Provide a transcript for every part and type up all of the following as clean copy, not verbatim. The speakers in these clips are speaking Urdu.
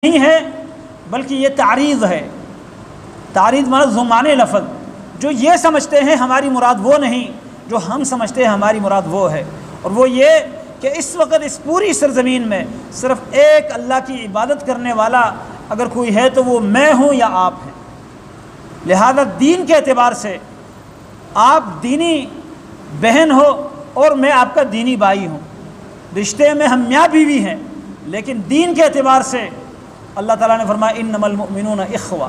نہیں ہے بلکہ یہ تعریض ہے۔ تعریض مطلب زمانے لفظ، جو یہ سمجھتے ہیں ہماری مراد وہ نہیں جو ہم سمجھتے ہیں ہماری مراد وہ ہے، اور وہ یہ کہ اس وقت اس پوری سرزمین میں صرف ایک اللہ کی عبادت کرنے والا اگر کوئی ہے تو وہ میں ہوں یا آپ ہیں۔ لہذا دین کے اعتبار سے آپ دینی بہن ہو اور میں آپ کا دینی بھائی ہوں، رشتے میں ہم میاں بیوی ہیں، لیکن دین کے اعتبار سے اللہ تعالیٰ نے فرمایا انما المؤمنون اخوہ،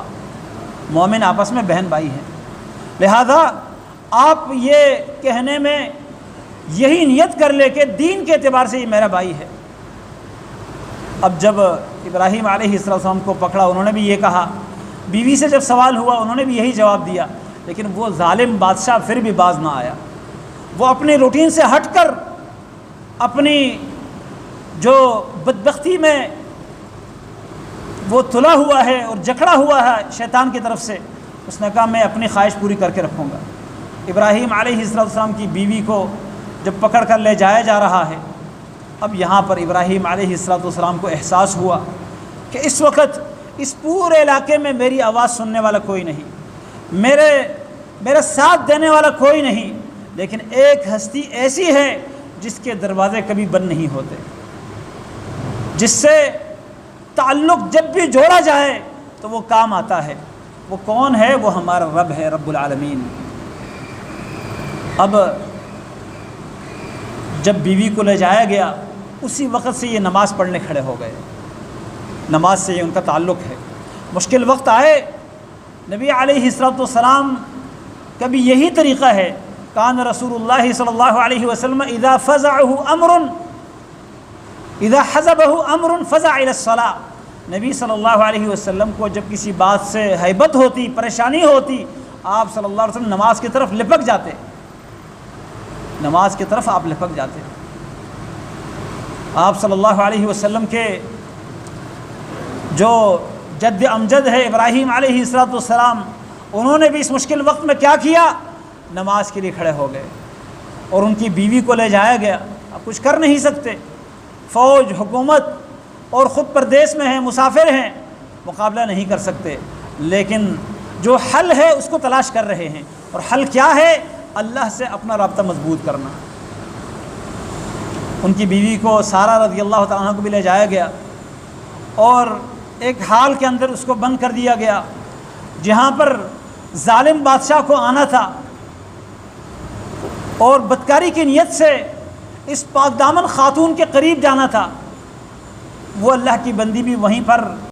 مومن آپس میں بہن بھائی ہیں۔ لہذا آپ یہ کہنے میں یہی نیت کر لے کہ دین کے اعتبار سے یہ میرا بھائی ہے۔ اب جب ابراہیم علیہ السلام کو پکڑا، انہوں نے بھی یہ کہا، بیوی سے جب سوال ہوا انہوں نے بھی یہی جواب دیا، لیکن وہ ظالم بادشاہ پھر بھی باز نہ آیا۔ وہ اپنے روٹین سے ہٹ کر اپنی جو بدبختی میں وہ تلا ہوا ہے اور جکڑا ہوا ہے شیطان کی طرف سے، اس نے کہا میں اپنی خواہش پوری کر کے رکھوں گا۔ ابراہیم علیہ السلام کی بیوی کو جب پکڑ کر لے جایا جا رہا ہے، اب یہاں پر ابراہیم علیہ السلام کو احساس ہوا کہ اس وقت اس پورے علاقے میں میری آواز سننے والا کوئی نہیں، میرا ساتھ دینے والا کوئی نہیں، لیکن ایک ہستی ایسی ہے جس کے دروازے کبھی بند نہیں ہوتے، جس سے تعلق جب بھی جوڑا جائے تو وہ کام آتا ہے۔ وہ کون ہے؟ وہ ہمارا رب ہے، رب العالمین۔ اب جب بیوی کو لے جایا گیا اسی وقت سے یہ نماز پڑھنے کھڑے ہو گئے، نماز سے یہ ان کا تعلق ہے۔ مشکل وقت آئے، نبی علیہ السلام کا بھی یہی طریقہ ہے، کان رسول اللہ صلی اللہ علیہ وسلم اذا حزبہ امر فزع الی الصلاۃ، نبی صلی اللہ علیہ وسلم کو جب کسی بات سے ہیبت ہوتی، پریشانی ہوتی، آپ صلی اللہ علیہ وسلم نماز کی طرف لپک جاتے، نماز کی طرف آپ لپک جاتے۔ آپ صلی اللہ علیہ وسلم کے جو جد امجد ہے ابراہیم علیہ السلام، انہوں نے بھی اس مشکل وقت میں کیا کیا؟ نماز کے لیے کھڑے ہو گئے، اور ان کی بیوی کو لے جایا گیا۔ اب کچھ کر نہیں سکتے، فوج، حکومت اور خود پردیس میں ہیں، مسافر ہیں، مقابلہ نہیں کر سکتے، لیکن جو حل ہے اس کو تلاش کر رہے ہیں، اور حل کیا ہے؟ اللہ سے اپنا رابطہ مضبوط کرنا۔ ان کی بیوی کو سارہ رضی اللہ تعالیٰ عنہ کو بھی لے جایا گیا، اور ایک حال کے اندر اس کو بند کر دیا گیا جہاں پر ظالم بادشاہ کو آنا تھا اور بدکاری کی نیت سے اس پاک دامن خاتون کے قریب جانا تھا، وہ اللہ کی بندی بھی وہیں پر